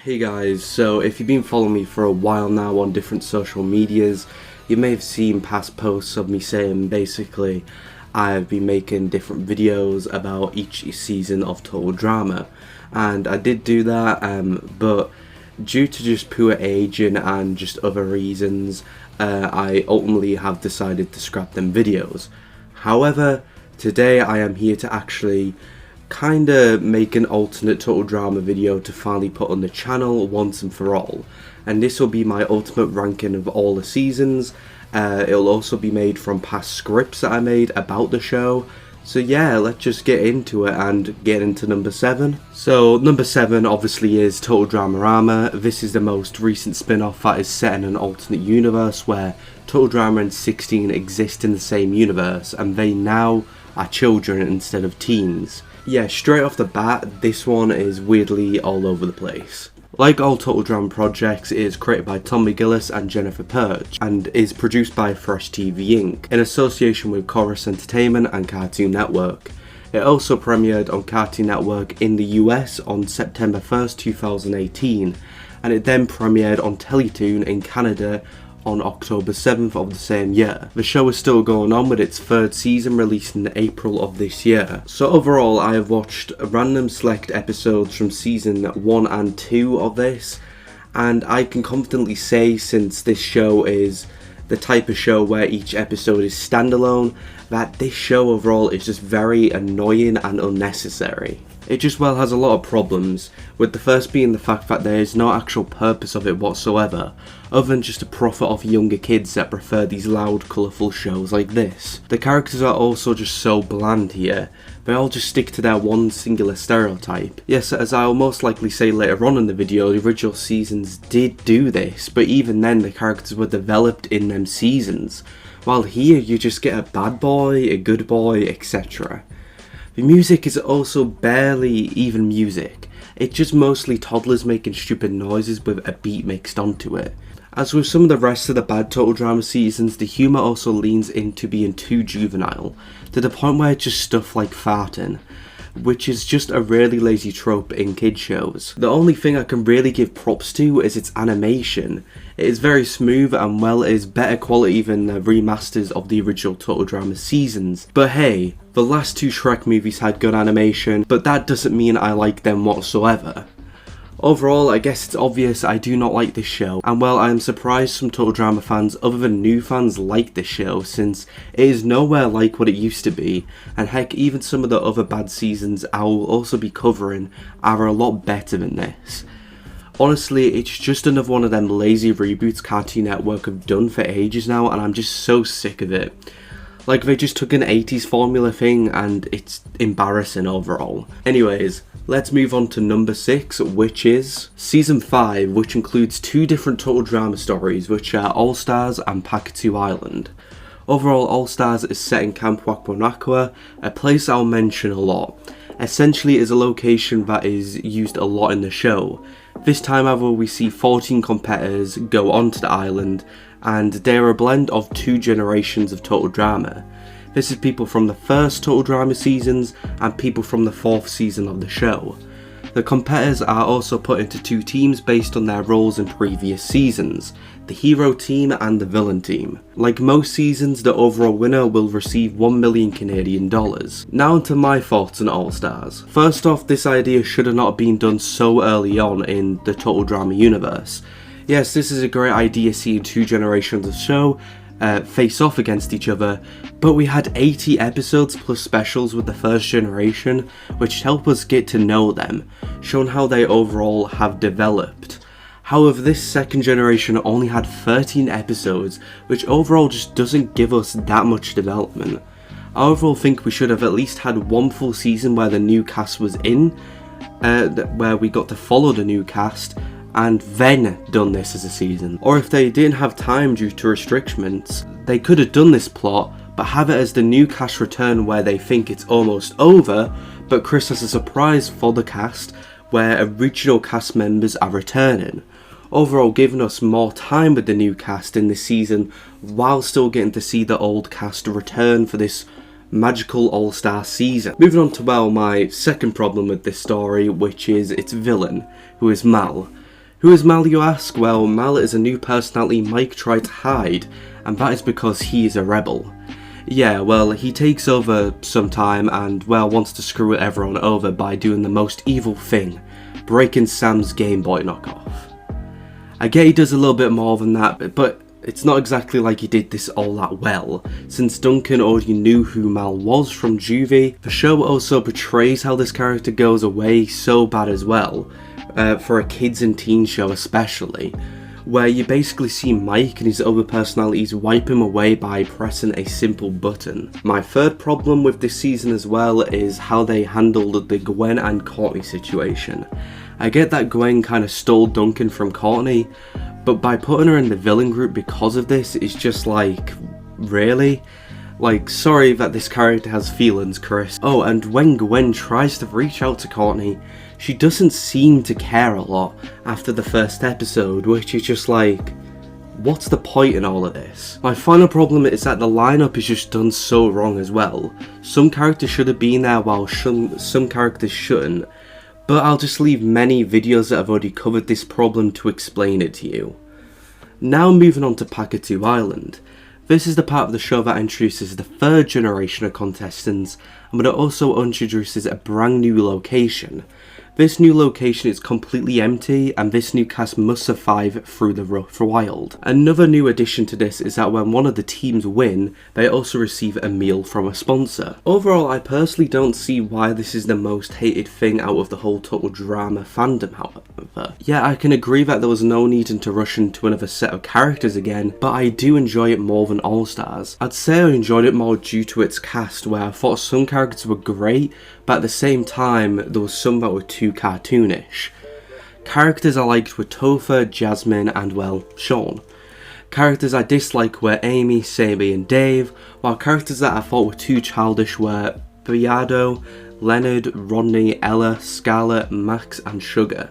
Hey guys, so if you've been following me for a while now on different social medias, you may have seen past posts of me saying basically I've been making different videos about each season of Total Drama, and I did do that, but due to just poor aging and just other reasons, I ultimately have decided to scrap them videos. However, today I am here to actually kinda make an alternate Total Drama video to finally put on the channel once and for all, and this will be my ultimate ranking of all the seasons. It'll also be made from past scripts that I made about the show. So yeah, let's just get into it and get into number 7. So number 7 obviously is Total Dramarama. This is the most recent spin-off that is set in an alternate universe where Total Drama and 16 exist in the same universe and they now are children instead of teens. Yeah, straight off the bat, this one is weirdly all over the place. Like all Total Drama projects, it is created by Tom McGillis and Jennifer Purge, and is produced by Fresh TV Inc. in association with Chorus Entertainment and Cartoon Network. It also premiered on Cartoon Network in the US on September 1st, 2018, and it then premiered on Teletoon in Canada on October 7th of the same year. The show is still going on with its 3rd season released in April of this year. So overall, I have watched random select episodes from season 1 and 2 of this, and I can confidently say, since this show is the type of show where each episode is standalone, that this show overall is just very annoying and unnecessary. It just has a lot of problems, with the first being the fact that there is no actual purpose of it whatsoever, other than just to profit off younger kids that prefer these loud, colourful shows like this. The characters are also just so bland here, they all just stick to their one singular stereotype. Yes, as I'll most likely say later on in the video, the original seasons did do this, but even then the characters were developed in them seasons, while here you just get a bad boy, a good boy, etc. The music is also barely even music, it's just mostly toddlers making stupid noises with a beat mixed onto it. As with some of the rest of the bad Total Drama seasons, the humour also leans into being too juvenile, to the point where it's just stuff like farting, which is just a really lazy trope in kid shows. The only thing I can really give props to is its animation. It is very smooth and it is better quality than the remasters of the original Total Drama seasons. But hey, the last 2 Shrek movies had good animation, but that doesn't mean I like them whatsoever. Overall, I guess it's obvious I do not like this show, and I am surprised some Total Drama fans other than new fans like this show, since it is nowhere like what it used to be, and heck, even some of the other bad seasons I will also be covering are a lot better than this. Honestly, it's just another one of them lazy reboots Cartoon Network have done for ages now, and I'm just so sick of it. Like, they just took an 80s formula thing and it's embarrassing overall. Anyways, let's move on to number 6, which is Season 5, which includes 2 different Total Drama stories, which are All Stars and Pakatu Island. Overall, All Stars is set in Camp Wakwanakwaa, a place I'll mention a lot. Essentially, it is a location that is used a lot in the show. This time, however, we see 14 competitors go onto the island, and they are a blend of 2 generations of Total Drama. This is people from the first Total Drama seasons and people from the 4th season of the show. The competitors are also put into 2 teams based on their roles in previous seasons, the hero team and the villain team. Like most seasons, the overall winner will receive 1 million Canadian dollars. Now onto my thoughts on All Stars. First off, this idea should have not been done so early on in the Total Drama universe. Yes, this is a great idea seeing 2 generations of show face off against each other, but we had 80 episodes plus specials with the first generation, which help us get to know them, showing how they overall have developed. However, this second generation only had 13 episodes, which overall just doesn't give us that much development. I overall think we should have at least had 1 full season where the new cast was in, where we got to follow the new cast, and then done this as a season. Or if they didn't have time due to restrictions, they could have done this plot, but have it as the new cast return where they think it's almost over, but Chris has a surprise for the cast where original cast members are returning. Overall, giving us more time with the new cast in this season while still getting to see the old cast return for this magical all-star season. Moving on to my second problem with this story, which is its villain, who is Mal. Who is Mal, you ask? Well, Mal is a new personality Mike tried to hide, and that is because he is a rebel. Yeah, well, he takes over sometime and, well, wants to screw everyone over by doing the most evil thing, breaking Sam's Game Boy knockoff. I get he does a little bit more than that, but it's not exactly like he did this all that well, since Duncan already knew who Mal was from Juvie. The show also portrays how this character goes away so bad as well, for a kids and teen show especially, where you basically see Mike and his other personalities wipe him away by pressing a simple button. My third problem with this season as well is how they handled the Gwen and Courtney situation. I get that Gwen kind of stole Duncan from Courtney, but by putting her in the villain group because of this, it's just like, really? Like, sorry that this character has feelings, Chris. Oh, and when Gwen tries to reach out to Courtney, she doesn't seem to care a lot after the first episode, which is just like, what's the point in all of this? My final problem is that the lineup is just done so wrong as well. Some characters should have been there while some characters shouldn't, but I'll just leave many videos that have already covered this problem to explain it to you. Now moving on to Pakatu Island. This is the part of the show that introduces the third generation of contestants, but it also introduces a brand new location. This new location is completely empty, and this new cast must survive through the rough wild. Another new addition to this is that when one of the teams win, they also receive a meal from a sponsor. Overall, I personally don't see why this is the most hated thing out of the whole Total Drama fandom, however. Yeah, I can agree that there was no need to rush into another set of characters again, but I do enjoy it more than All Stars. I'd say I enjoyed it more due to its cast, where I thought some characters were great, but at the same time, there was some that were too cartoonish. Characters I liked were Topher, Jasmine, and, well, Sean. Characters I disliked were Amy, Sammy, and Dave, while characters that I thought were too childish were Beardo, Leonard, Rodney, Ella, Scarlett, Max, and Sugar.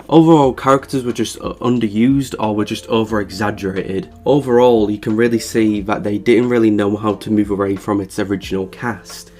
Overall, characters were just underused or were just over-exaggerated. Overall, you can really see that they didn't really know how to move away from its original cast.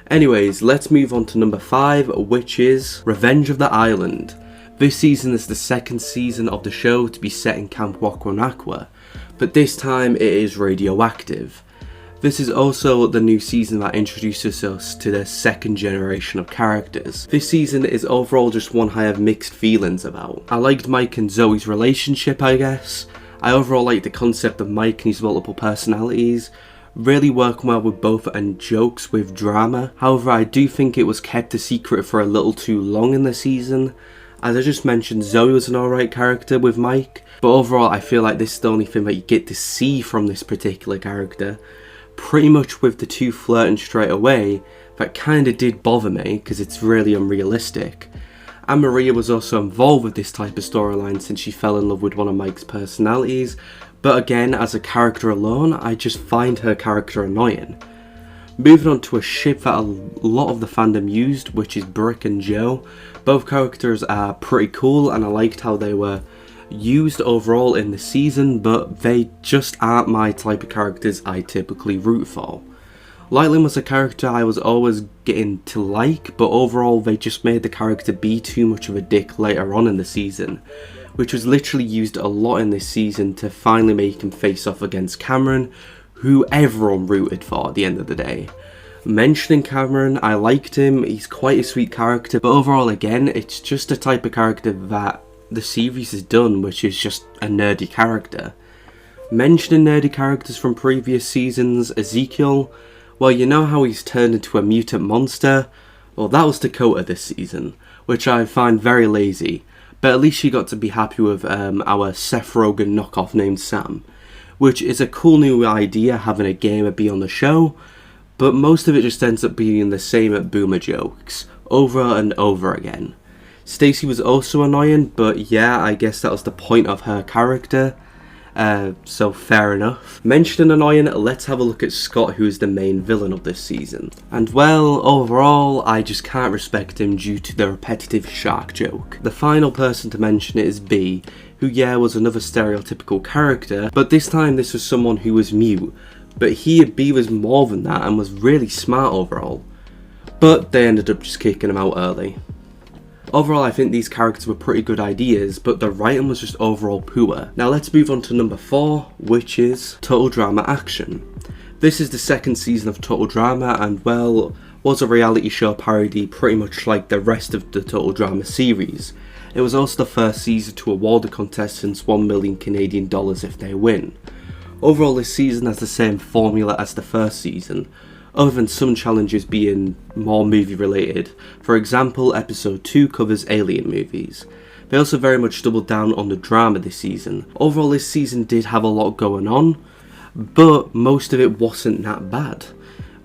Anyways, let's move on to number 5, which is Revenge of the Island. This season is the second season of the show to be set in Camp Wakwanakwha, but this time it is radioactive. This is also the new season that introduces us to the second generation of characters. This season is overall just one I have mixed feelings about. I liked Mike and Zoe's relationship, I guess. I overall liked the concept of Mike and his multiple personalities, really working well with both and jokes with drama. However, I do think it was kept a secret for a little too long in the season. As I just mentioned, Zoe was an alright character with Mike, but overall I feel like this is the only thing that you get to see from this particular character. Pretty much with the two flirting straight away, that kinda did bother me because it's really unrealistic. And Maria was also involved with this type of storyline since she fell in love with one of Mike's personalities, but again, as a character alone, I just find her character annoying. Moving on to a ship that a lot of the fandom used, which is Brick and Joe. Both characters are pretty cool and I liked how they were used overall in the season, but they just aren't my type of characters I typically root for. Lightlin was a character I was always getting to like, but overall they just made the character be too much of a dick later on in the season, which was literally used a lot in this season to finally make him face off against Cameron, who everyone rooted for at the end of the day. Mentioning Cameron, I liked him, he's quite a sweet character, but overall again, it's just a type of character that the series has done, which is just a nerdy character. Mentioning nerdy characters from previous seasons, Ezekiel, well, you know how he's turned into a mutant monster? Well, that was Dakota this season, which I find very lazy. But at least she got to be happy with our Seth Rogen knockoff named Sam, which is a cool new idea, having a gamer be on the show, but most of it just ends up being the same at boomer jokes, over and over again. Stacy was also annoying, but yeah, I guess that was the point of her character, so fair enough. Mentioning annoying, let's have a look at Scott, who is the main villain of this season. And well, overall, I just can't respect him due to the repetitive shark joke. The final person to mention is B, who yeah, was another stereotypical character, but this time this was someone who was mute. But here B was more than that and was really smart overall. But they ended up just kicking him out early. Overall, I think these characters were pretty good ideas, but the writing was just overall poor. Now let's move on to number 4, which is Total Drama Action. This is the second season of Total Drama, and well, was a reality show parody pretty much like the rest of the Total Drama series. It was also the first season to award the contestants 1 million Canadian dollars if they win. Overall, this season has the same formula as the first season, other than some challenges being more movie related. For example, episode 2 covers alien movies. They also very much doubled down on the drama this season. Overall, this season did have a lot going on, but most of it wasn't that bad.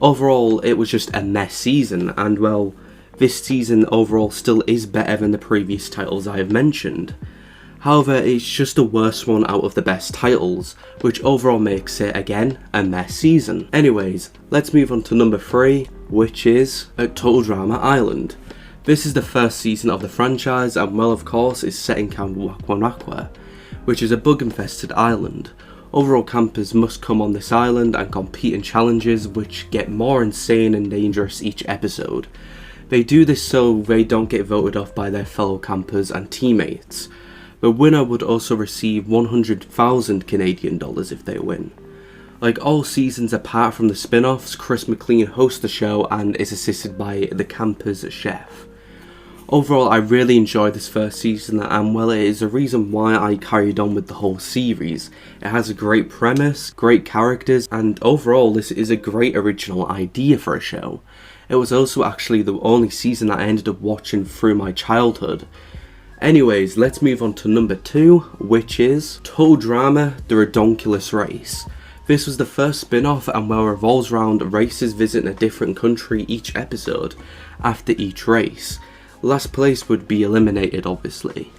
Overall, it was just a mess season, and well, this season overall still is better than the previous titles I have mentioned. However, it's just the worst one out of the best titles, which overall makes it, again, a mess season. Anyways, let's move on to number 3, which is Total Drama Island. This is the first season of the franchise, and well, of course, is set in Camp Wakwanakwaa, which is a bug-infested island. Overall, campers must come on this island and compete in challenges which get more insane and dangerous each episode. They do this so they don't get voted off by their fellow campers and teammates. The winner would also receive 100,000 Canadian dollars if they win. Like all seasons apart from the spin-offs, Chris McLean hosts the show and is assisted by the campers chef. Overall, I really enjoyed this first season, and well, it is a reason why I carried on with the whole series. It has a great premise, great characters, and overall this is a great original idea for a show. It was also actually the only season that I ended up watching through my childhood. Anyways, let's move on to number 2, which is Total Drama The Ridonkulous Race. This was the first spin-off and well revolves around races visiting a different country each episode. After each race, last place would be eliminated obviously.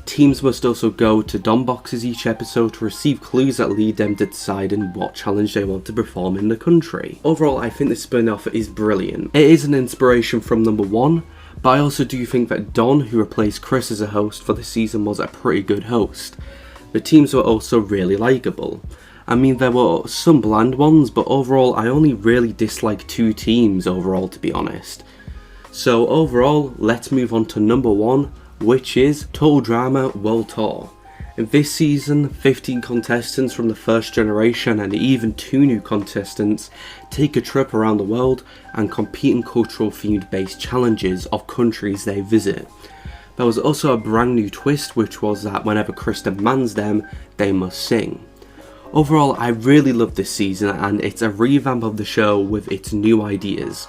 Teams must also go to Dom boxes each episode to receive clues that lead them to deciding what challenge they want to perform in the country. Overall, I think this spin-off is brilliant. It is an inspiration from number 1, but I also do think that Don, who replaced Chris as a host for the season, was a pretty good host. The teams were also really likeable. I mean, there were some bland ones, but overall I only really disliked 2 teams overall, to be honest. So overall, let's move on to number 1, which is Total Drama World Tour. In this season, 15 contestants from the first generation and even 2 new contestants take a trip around the world and compete in cultural themed based challenges of countries they visit. There was also a brand new twist, which was that whenever Chris demands them, they must sing. Overall, I really loved this season, and it's a revamp of the show with its new ideas.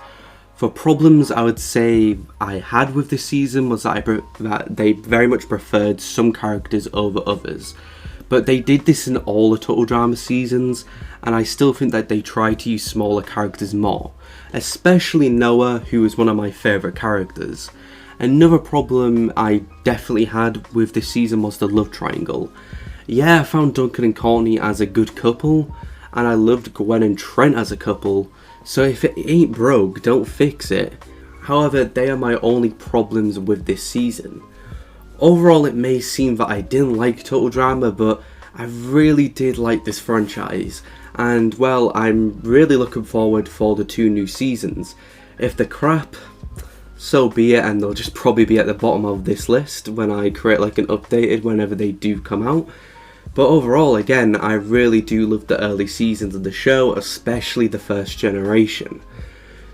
For problems I would say I had with this season was that they very much preferred some characters over others. But they did this in all the Total Drama seasons, and I still think that they tried to use smaller characters more. Especially Noah, who is one of my favourite characters. Another problem I definitely had with this season was the love triangle. Yeah, I found Duncan and Courtney as a good couple, and I loved Gwen and Trent as a couple. So if it ain't broke, don't fix it. However, they are my only problems with this season. Overall, it may seem that I didn't like Total Drama, but I really did like this franchise. And well, I'm really looking forward for the 2 new seasons. If they're crap, so be it, and they'll just probably be at the bottom of this list when I create like an updated whenever they do come out. But overall, again, I really do love the early seasons of the show, especially the first generation.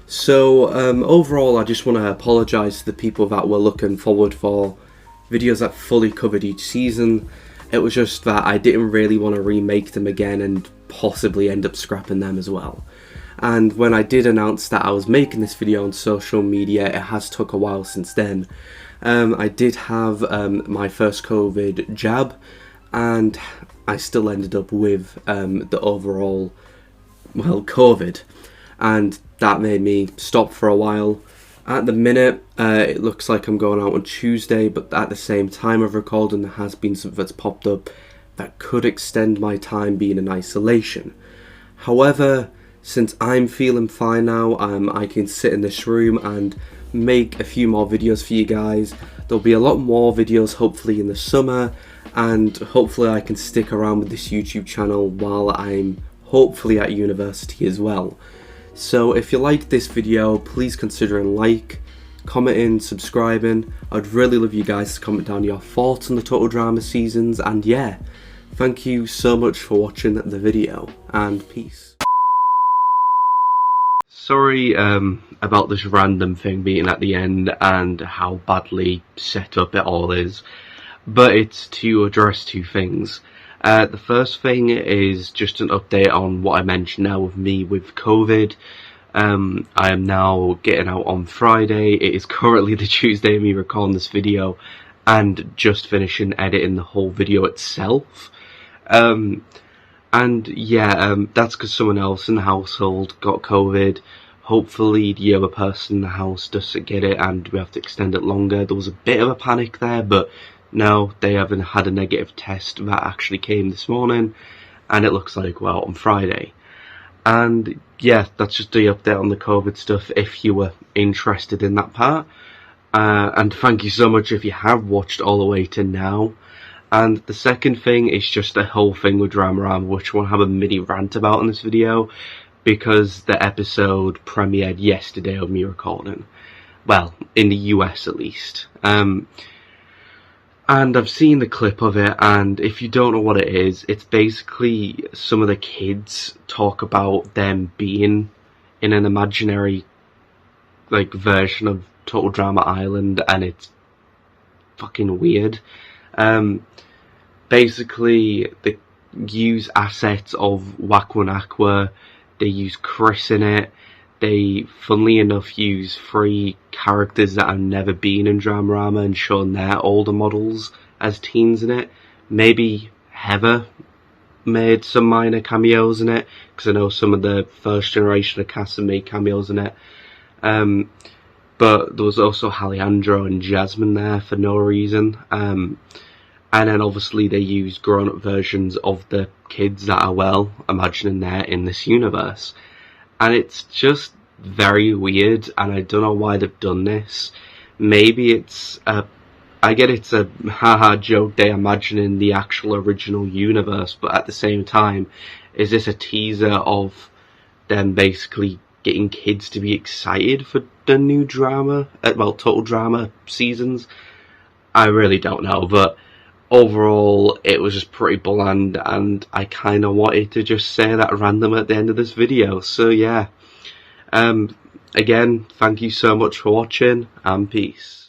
So overall, I just want to apologise to the people that were looking forward for videos that fully covered each season. It was just that I didn't really want to remake them again and possibly end up scrapping them as well. And when I did announce that I was making this video on social media, it has took a while since then. I did have my first COVID jab, and I still ended up with the overall, well, COVID, and that made me stop for a while. At the minute, it looks like I'm going out on Tuesday, but at the same time of recording, there has been something that's popped up that could extend my time being in isolation. However, since I'm feeling fine now, I can sit in this room and make a few more videos for you guys. There'll be a lot more videos hopefully in the summer, and hopefully I can stick around with this YouTube channel while I'm hopefully at university as well. So if you like this video, please consider a like, commenting, subscribing. I'd really love you guys to comment down your thoughts on the Total Drama seasons, and yeah, thank you so much for watching the video, and peace. Sorry about this random thing being at the end and how badly set up it all is, but it's to address two things. The first thing is just an update on what I mentioned now with me with COVID. I am now getting out on Friday. It is currently the Tuesday of me recording this video and just finishing editing the whole video itself. And yeah, that's because someone else in the household got COVID. Hopefully the other person in the house doesn't get it and we have to extend it longer. There was a bit of a panic there, but no, they haven't had a negative test that actually came this morning, and it looks like we're out on Friday. And yeah, that's just the update on the COVID stuff if you were interested in that part. And thank you so much if you have watched all the way to now. And the second thing is just the whole thing with Dramarama, which I want to have a mini rant about in this video, because the episode premiered yesterday of me recording. Well, in the US at least. And I've seen the clip of it, and if you don't know what it is, it's basically some of the kids talk about them being in an imaginary, like, version of Total Drama Island, and it's fucking weird. Basically, they use assets of Wakwan Aqua, they use Chris in it, they, funnily enough, use 3 characters that have never been in Dramarama and shown their older models as teens in it. Maybe Heather made some minor cameos in it, because I know some of the first generation of cast have made cameos in it. But there was also Alejandro and Jasmine there for no reason. And then obviously they use grown-up versions of the kids that are, well, imagining they're in this universe. And it's just very weird, and I don't know why they've done this. Maybe it's I get it's a haha joke, they imagining the actual original universe, but at the same time, is this a teaser of them basically getting kids to be excited for the new drama, well, Total Drama seasons? I really don't know, but overall, it was just pretty bland, and I kind of wanted to just say that random at the end of this video. So yeah, again, thank you so much for watching, and peace.